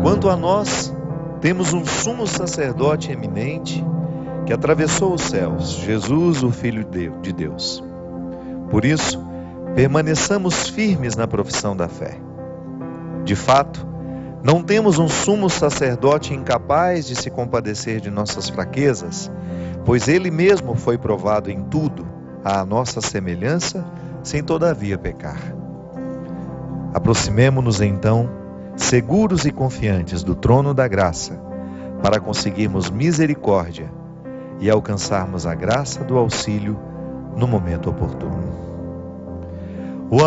Quanto a nós, temos um sumo sacerdote eminente que atravessou os céus, Jesus, o Filho de Deus. Por isso, permaneçamos firmes na profissão da fé. De fato, não temos um sumo sacerdote incapaz de se compadecer de nossas fraquezas, pois ele mesmo foi provado em tudo, à nossa semelhança, sem todavia pecar. Aproximemo-nos então, seguros e confiantes do trono da graça, para conseguirmos misericórdia e alcançarmos a graça do auxílio no momento oportuno. O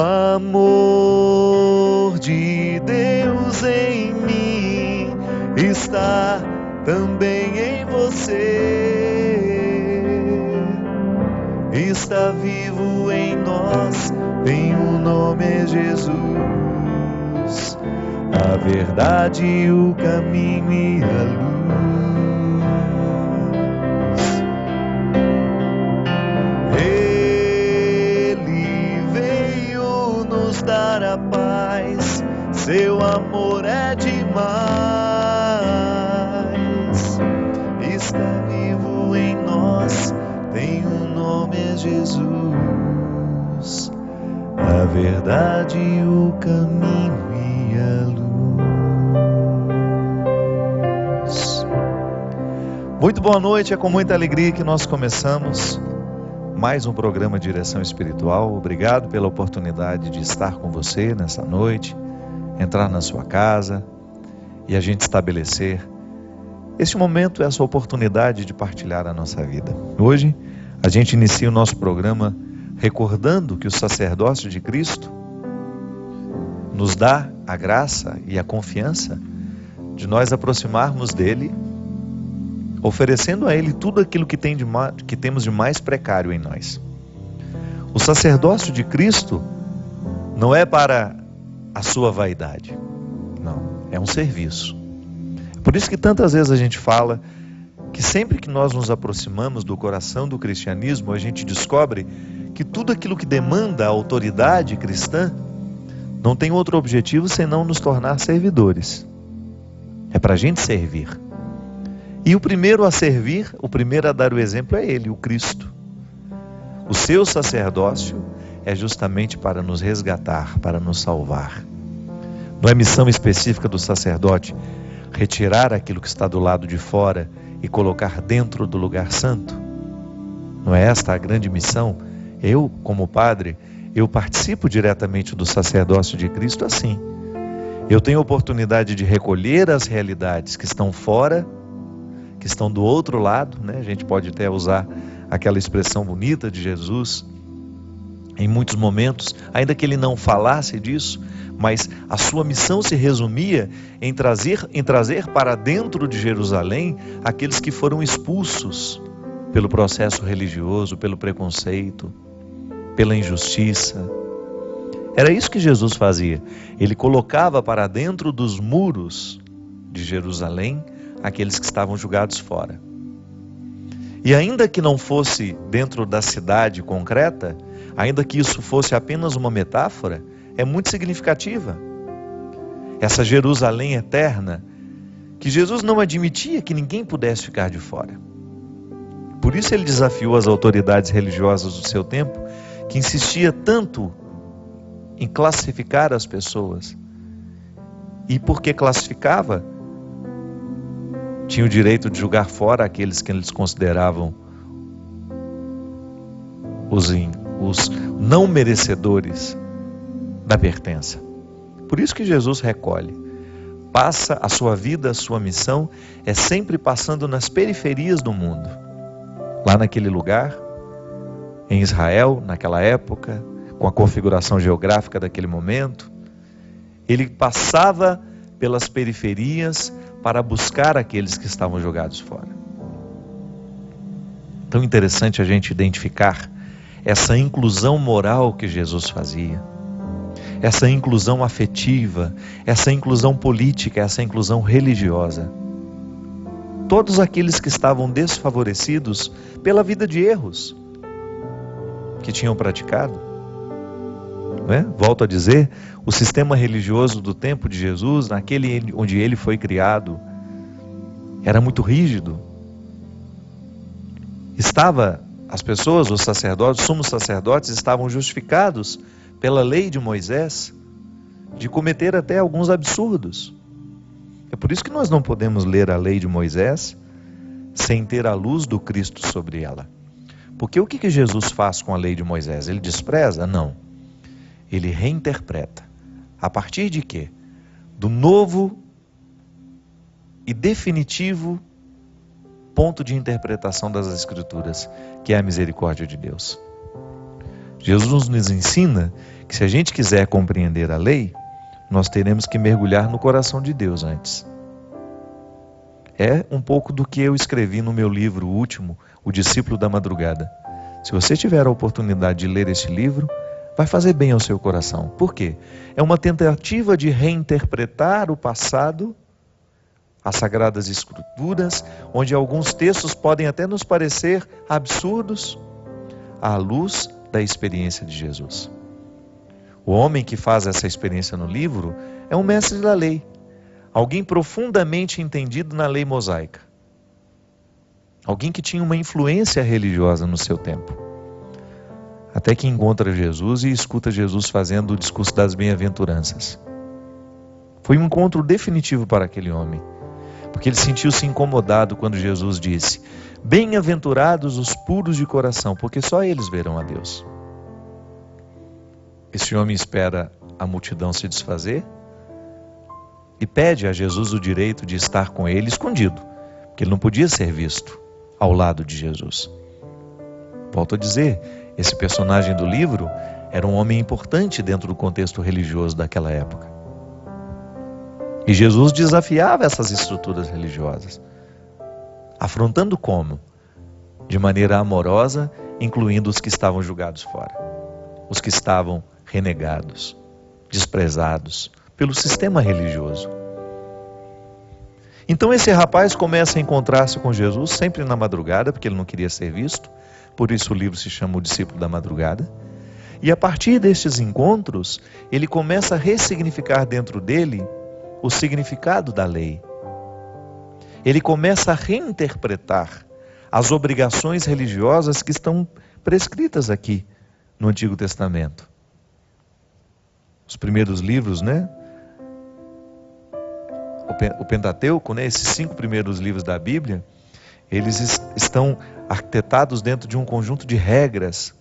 amor de Deus em mim está também em você. Está vivo em nós, em o nome é Jesus. A verdade, o caminho e a luz. Ele veio nos dar a paz, seu amor é demais. Está vivo em nós, tem um nome é Jesus. A verdade, o caminho e a luz. Muito boa noite, é com muita alegria que nós começamos mais um programa Direção Espiritual. Obrigado pela oportunidade de estar com você nessa noite, entrar na sua casa e a gente estabelecer este momento, essa oportunidade de partilhar a nossa vida. Hoje a gente inicia o nosso programa recordando que o sacerdócio de Cristo nos dá a graça e a confiança de nós aproximarmos dele, oferecendo a ele tudo aquilo que temos de mais precário em nós. O sacerdócio de Cristo não é para a sua vaidade, não, é um serviço. Por isso que tantas vezes a gente fala que sempre que nós nos aproximamos do coração do cristianismo, a gente descobre que tudo aquilo que demanda a autoridade cristã não tem outro objetivo senão nos tornar servidores. É para a gente servir. E o primeiro a servir, o primeiro a dar o exemplo é ele, o Cristo. O seu sacerdócio é justamente para nos resgatar, para nos salvar. Não é missão específica do sacerdote retirar aquilo que está do lado de fora e colocar dentro do lugar santo? Não é esta a grande missão? Eu, como padre, eu participo diretamente do sacerdócio de Cristo assim. Eu tenho a oportunidade de recolher as realidades que estão fora, que estão do outro lado, né? A gente pode até usar aquela expressão bonita de Jesus em muitos momentos, ainda que ele não falasse disso, mas a sua missão se resumia em trazer para dentro de Jerusalém aqueles que foram expulsos pelo processo religioso, pelo preconceito, pela injustiça. Era isso que Jesus fazia. Ele colocava para dentro dos muros de Jerusalém aqueles que estavam julgados fora. E ainda que não fosse dentro da cidade concreta, ainda que isso fosse apenas uma metáfora, é muito significativa. Essa Jerusalém eterna, que Jesus não admitia que ninguém pudesse ficar de fora. Por isso ele desafiou as autoridades religiosas do seu tempo, que insistia tanto em classificar as pessoas. E porque classificava, tinha o direito de julgar fora aqueles que eles consideravam os não merecedores da pertença. Por isso que Jesus recolhe. Passa a sua vida, a sua missão, é sempre passando nas periferias do mundo. Lá naquele lugar, em Israel, naquela época, com a configuração geográfica daquele momento, ele passava pelas periferias para buscar aqueles que estavam jogados fora. Tão interessante a gente identificar essa inclusão moral que Jesus fazia, essa inclusão afetiva, essa inclusão política, essa inclusão religiosa. Todos aqueles que estavam desfavorecidos pela vida de erros que tinham praticado, não é? Volto a dizer, o sistema religioso do tempo de Jesus, naquele onde ele foi criado, era muito rígido. As pessoas, os sacerdotes, os sumos sacerdotes, estavam justificados pela lei de Moisés de cometer até alguns absurdos. É por isso que nós não podemos ler a lei de Moisés sem ter a luz do Cristo sobre ela. Porque o que Jesus faz com a lei de Moisés? Ele despreza? Não. Ele reinterpreta. A partir de quê? Do novo e definitivo ponto de interpretação das Escrituras, que é a misericórdia de Deus. Jesus nos ensina que se a gente quiser compreender a lei, nós teremos que mergulhar no coração de Deus antes. É um pouco do que eu escrevi no meu livro último, O Discípulo da Madrugada. Se você tiver a oportunidade de ler este livro, vai fazer bem ao seu coração. Por quê? É uma tentativa de reinterpretar o passado, as Sagradas Escrituras, onde alguns textos podem até nos parecer absurdos, à luz da experiência de Jesus. O homem que faz essa experiência no livro é um mestre da lei, alguém profundamente entendido na lei mosaica, alguém que tinha uma influência religiosa no seu tempo, até que encontra Jesus e escuta Jesus fazendo o discurso das bem-aventuranças. Foi um encontro definitivo para aquele homem, porque ele sentiu-se incomodado quando Jesus disse: bem-aventurados os puros de coração, porque só eles verão a Deus. Esse homem espera a multidão se desfazer e pede a Jesus o direito de estar com ele escondido, porque ele não podia ser visto ao lado de Jesus. Volto a dizer, esse personagem do livro era um homem importante dentro do contexto religioso daquela época. E Jesus desafiava essas estruturas religiosas, afrontando como? De maneira amorosa, incluindo os que estavam julgados fora, os que estavam renegados, desprezados pelo sistema religioso. Então esse rapaz começa a encontrar-se com Jesus sempre na madrugada, porque ele não queria ser visto, por isso o livro se chama O Discípulo da Madrugada. E a partir destes encontros, ele começa a ressignificar dentro dele o significado da lei. Ele começa a reinterpretar as obrigações religiosas que estão prescritas aqui no Antigo Testamento. Os primeiros livros, né? O Pentateuco, né? Esses 5 primeiros livros da Bíblia, eles estão arquitetados dentro de um conjunto de regras,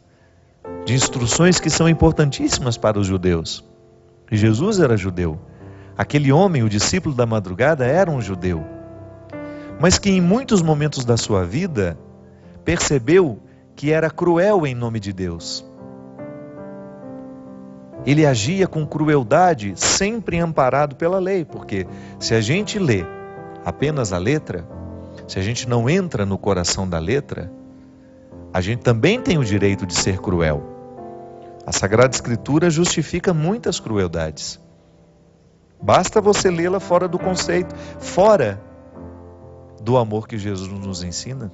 de instruções que são importantíssimas para os judeus. E Jesus era judeu. Aquele homem, o discípulo da madrugada, era um judeu, mas que em muitos momentos da sua vida percebeu que era cruel em nome de Deus. Ele agia com crueldade, sempre amparado pela lei, porque se a gente lê apenas a letra, se a gente não entra no coração da letra, a gente também tem o direito de ser cruel. A Sagrada Escritura justifica muitas crueldades. Basta você lê-la fora do conceito, fora do amor que Jesus nos ensina.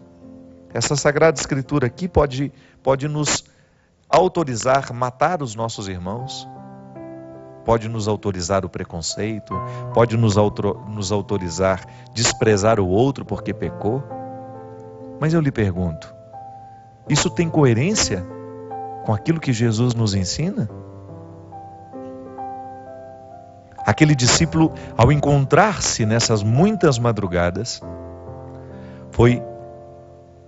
Essa Sagrada Escritura aqui pode nos autorizar a matar os nossos irmãos, pode nos autorizar o preconceito, pode nos autorizar a desprezar o outro porque pecou. Mas eu lhe pergunto, isso tem coerência com aquilo que Jesus nos ensina? Aquele discípulo, ao encontrar-se nessas muitas madrugadas, foi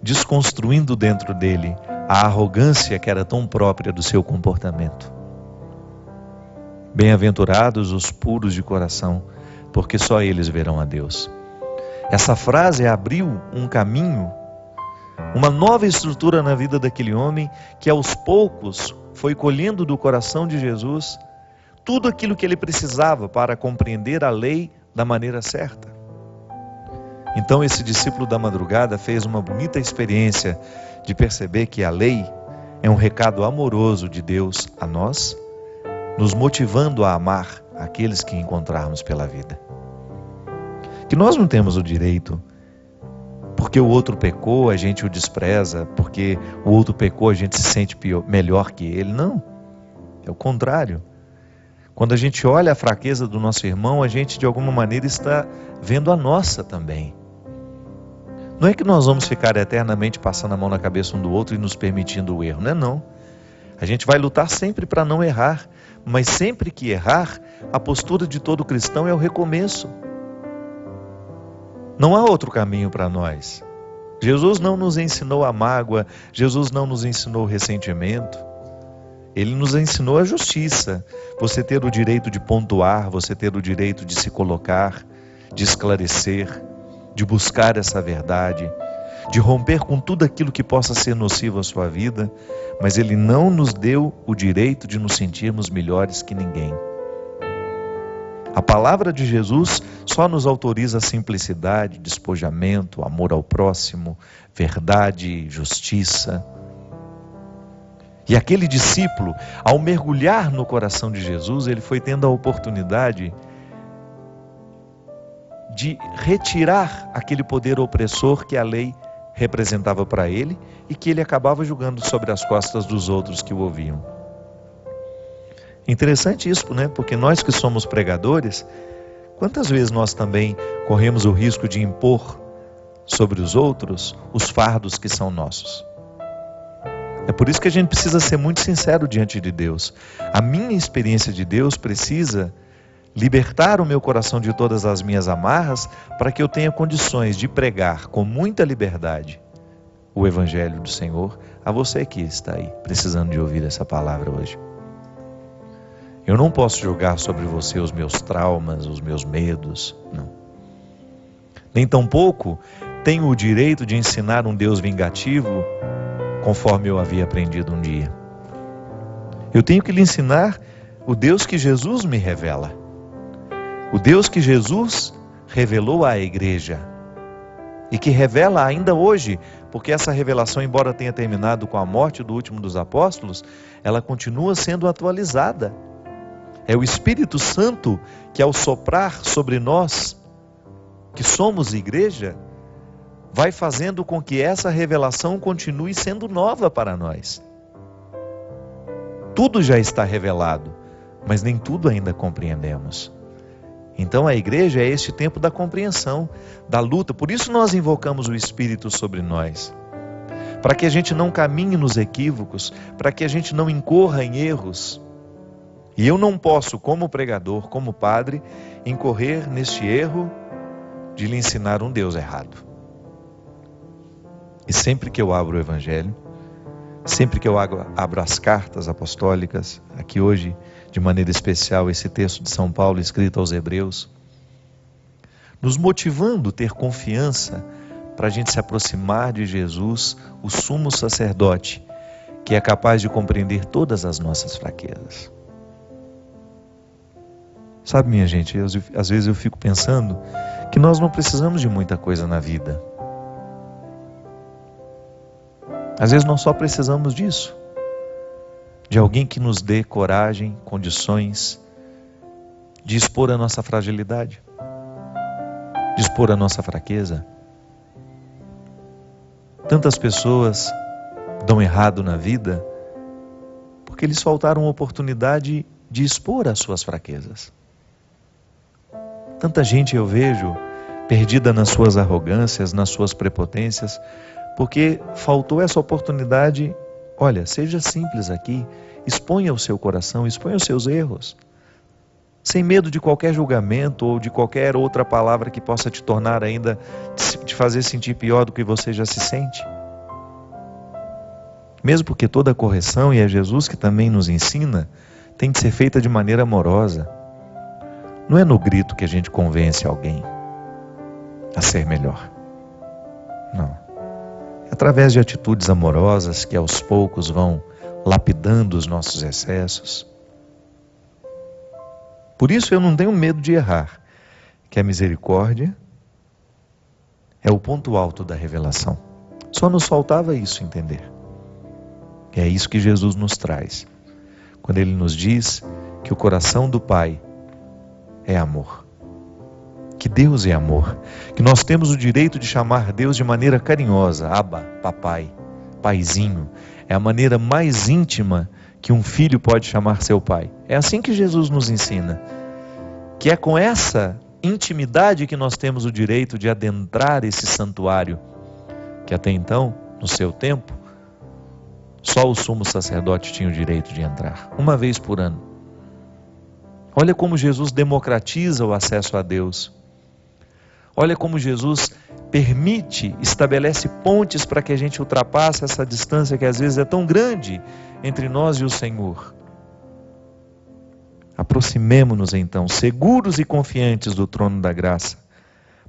desconstruindo dentro dele a arrogância que era tão própria do seu comportamento. Bem-aventurados os puros de coração, porque só eles verão a Deus. Essa frase abriu um caminho, uma nova estrutura na vida daquele homem, que aos poucos foi colhendo do coração de Jesus tudo aquilo que ele precisava para compreender a lei da maneira certa. Então esse discípulo da madrugada fez uma bonita experiência de perceber que a lei é um recado amoroso de Deus a nós, nos motivando a amar aqueles que encontrarmos pela vida. Que nós não temos o direito, porque o outro pecou, a gente o despreza, porque o outro pecou, a gente se sente melhor que ele. Não. É o contrário. Quando a gente olha a fraqueza do nosso irmão, a gente de alguma maneira está vendo a nossa também. Não é que nós vamos ficar eternamente passando a mão na cabeça um do outro e nos permitindo o erro, não é não. A gente vai lutar sempre para não errar, mas sempre que errar, a postura de todo cristão é o recomeço. Não há outro caminho para nós. Jesus não nos ensinou a mágoa, Jesus não nos ensinou o ressentimento. Ele nos ensinou a justiça. Você ter o direito de pontuar, você ter o direito de se colocar, de esclarecer, de buscar essa verdade, de romper com tudo aquilo que possa ser nocivo à sua vida, mas Ele não nos deu o direito de nos sentirmos melhores que ninguém. A palavra de Jesus só nos autoriza a simplicidade, despojamento, amor ao próximo, verdade, justiça. E aquele discípulo, ao mergulhar no coração de Jesus, ele foi tendo a oportunidade de retirar aquele poder opressor que a lei representava para ele e que ele acabava julgando sobre as costas dos outros que o ouviam. Interessante isso, né? Porque nós que somos pregadores, quantas vezes nós também corremos o risco de impor sobre os outros os fardos que são nossos? É por isso que a gente precisa ser muito sincero diante de Deus. A minha experiência de Deus precisa libertar o meu coração de todas as minhas amarras para que eu tenha condições de pregar com muita liberdade o Evangelho do Senhor a você que está aí, precisando de ouvir essa palavra hoje. Eu não posso jogar sobre você os meus traumas, os meus medos, não. Nem tampouco tenho o direito de ensinar um Deus vingativo conforme eu havia aprendido um dia. Eu tenho que lhe ensinar o Deus que Jesus me revela. O Deus que Jesus revelou à igreja e que revela ainda hoje, porque essa revelação, embora tenha terminado com a morte do último dos apóstolos, ela continua sendo atualizada. É o Espírito Santo que, ao soprar sobre nós, que somos igreja, vai fazendo com que essa revelação continue sendo nova para nós. Tudo já está revelado, mas nem tudo ainda compreendemos. Então a igreja é este tempo da compreensão, da luta. Por isso nós invocamos o Espírito sobre nós. Para que a gente não caminhe nos equívocos, para que a gente não incorra em erros. E eu não posso, como pregador, como padre, incorrer neste erro de lhe ensinar um Deus errado. E sempre que eu abro o Evangelho, sempre que eu abro as cartas apostólicas, aqui hoje, de maneira especial, esse texto de São Paulo escrito aos Hebreus, nos motivando a ter confiança para a gente se aproximar de Jesus, o sumo sacerdote, que é capaz de compreender todas as nossas fraquezas. Sabe, minha gente, às vezes eu fico pensando que nós não precisamos de muita coisa na vida. Às vezes nós só precisamos disso. De alguém que nos dê coragem, condições de expor a nossa fragilidade, de expor a nossa fraqueza. Tantas pessoas dão errado na vida porque lhes faltaram oportunidade de expor as suas fraquezas. Tanta gente eu vejo perdida nas suas arrogâncias, nas suas prepotências, porque faltou essa oportunidade. Olha, seja simples aqui, exponha o seu coração, exponha os seus erros, sem medo de qualquer julgamento ou de qualquer outra palavra que possa te tornar ainda, te fazer sentir pior do que você já se sente. Mesmo porque toda correção, e é Jesus que também nos ensina, tem que ser feita de maneira amorosa. Não é no grito que a gente convence alguém a ser melhor. Não. É através de atitudes amorosas que aos poucos vão lapidando os nossos excessos. Por isso eu não tenho medo de errar, que a misericórdia é o ponto alto da revelação. Só nos faltava isso entender. E é isso que Jesus nos traz, quando Ele nos diz que o coração do Pai é amor, que Deus é amor, que nós temos o direito de chamar Deus de maneira carinhosa, Abba, papai, paizinho. É a maneira mais íntima que um filho pode chamar seu pai. É assim que Jesus nos ensina, que é com essa intimidade que nós temos o direito de adentrar esse santuário, que até então, no seu tempo, só o sumo sacerdote tinha o direito de entrar, uma vez por ano. Olha como Jesus democratiza o acesso a Deus. Olha como Jesus permite, estabelece pontes para que a gente ultrapasse essa distância que às vezes é tão grande entre nós e o Senhor. Aproximemo-nos então, seguros e confiantes do trono da graça,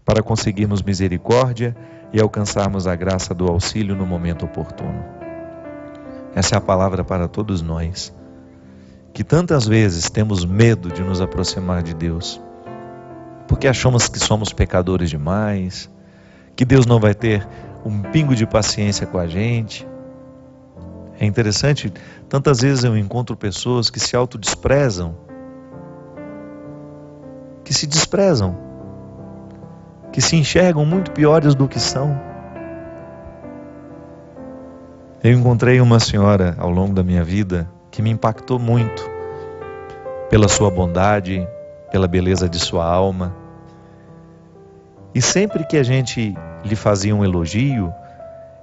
para conseguirmos misericórdia e alcançarmos a graça do auxílio no momento oportuno. Essa é a palavra para todos nós, que tantas vezes temos medo de nos aproximar de Deus, porque achamos que somos pecadores demais, que Deus não vai ter um pingo de paciência com a gente. É interessante, tantas vezes eu encontro pessoas que se autodesprezam, que se desprezam, que se enxergam muito piores do que são. Eu encontrei uma senhora ao longo da minha vida que me impactou muito pela sua bondade, pela beleza de sua alma. E sempre que a gente lhe fazia um elogio,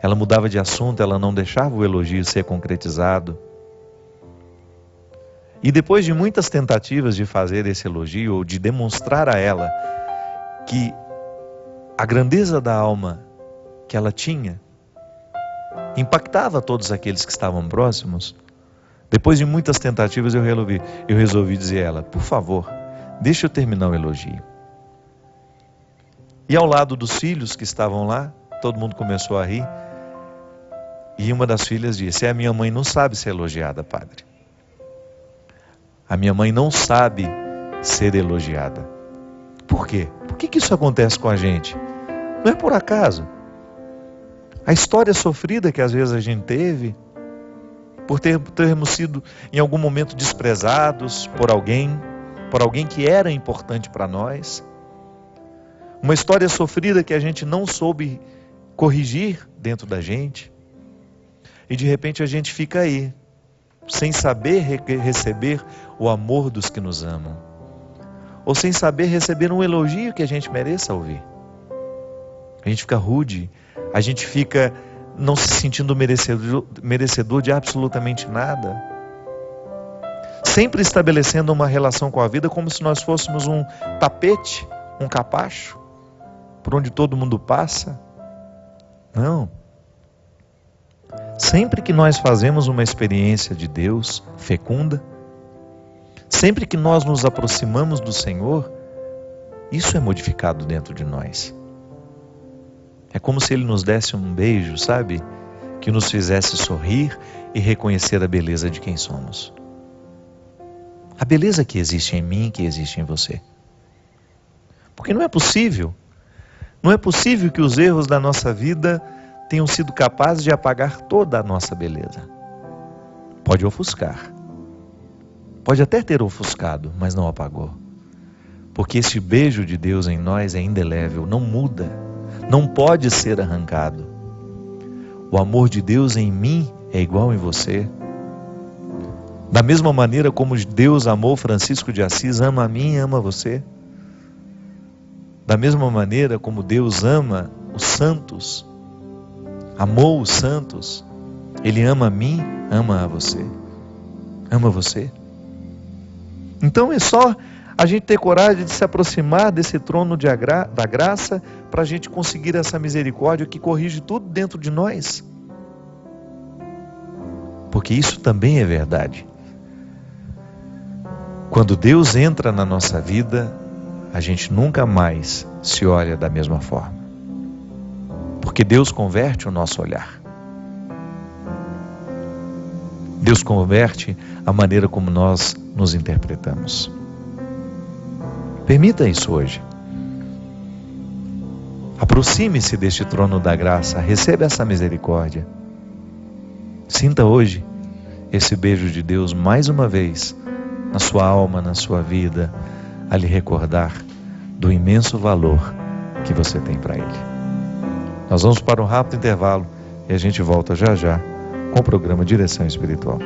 ela mudava de assunto, ela não deixava o elogio ser concretizado. E depois de muitas tentativas de fazer esse elogio, ou de demonstrar a ela que a grandeza da alma que ela tinha impactava todos aqueles que estavam próximos, depois de muitas tentativas eu resolvi dizer a ela: por favor, deixa eu terminar o elogio. E ao lado dos filhos que estavam lá, todo mundo começou a rir, e uma das filhas disse: a minha mãe não sabe ser elogiada, padre. A minha mãe não sabe ser elogiada. Por quê? Por que isso acontece com a gente? Não é por acaso. A história sofrida que às vezes a gente teve, por termos sido em algum momento desprezados por alguém que era importante para nós. Uma história sofrida que a gente não soube corrigir dentro da gente. E de repente a gente fica aí, sem saber receber o amor dos que nos amam. Ou sem saber receber um elogio que a gente mereça ouvir. A gente fica rude, a gente fica não se sentindo merecedor de absolutamente nada. Sempre estabelecendo uma relação com a vida como se nós fôssemos um tapete, um capacho, por onde todo mundo passa. Não. Sempre que nós fazemos uma experiência de Deus fecunda, sempre que nós nos aproximamos do Senhor, isso é modificado dentro de nós. É como se Ele nos desse um beijo, sabe? Que nos fizesse sorrir e reconhecer a beleza de quem somos. A beleza que existe em mim, que existe em você. Porque não é possível que os erros da nossa vida tenham sido capazes de apagar toda a nossa beleza. Pode ofuscar. Pode até ter ofuscado, mas não apagou. Porque esse beijo de Deus em nós é indelével, não muda, não pode ser arrancado. O amor de Deus em mim é igual em você. Da mesma maneira como Deus amou Francisco de Assis, ama a mim e ama você. Da mesma maneira como Deus ama os santos, amou os santos, Ele ama a mim, ama a você. Ama você. Então é só a gente ter coragem de se aproximar desse trono da graça para a gente conseguir essa misericórdia que corrige tudo dentro de nós. Porque isso também é verdade. Quando Deus entra na nossa vida, a gente nunca mais se olha da mesma forma. Porque Deus converte o nosso olhar. Deus converte a maneira como nós nos interpretamos. Permita isso hoje. Aproxime-se deste trono da graça, receba essa misericórdia. Sinta hoje esse beijo de Deus mais uma vez na sua alma, na sua vida, a lhe recordar do imenso valor que você tem para Ele. Nós vamos para um rápido intervalo e a gente volta já já com o programa Direção Espiritual.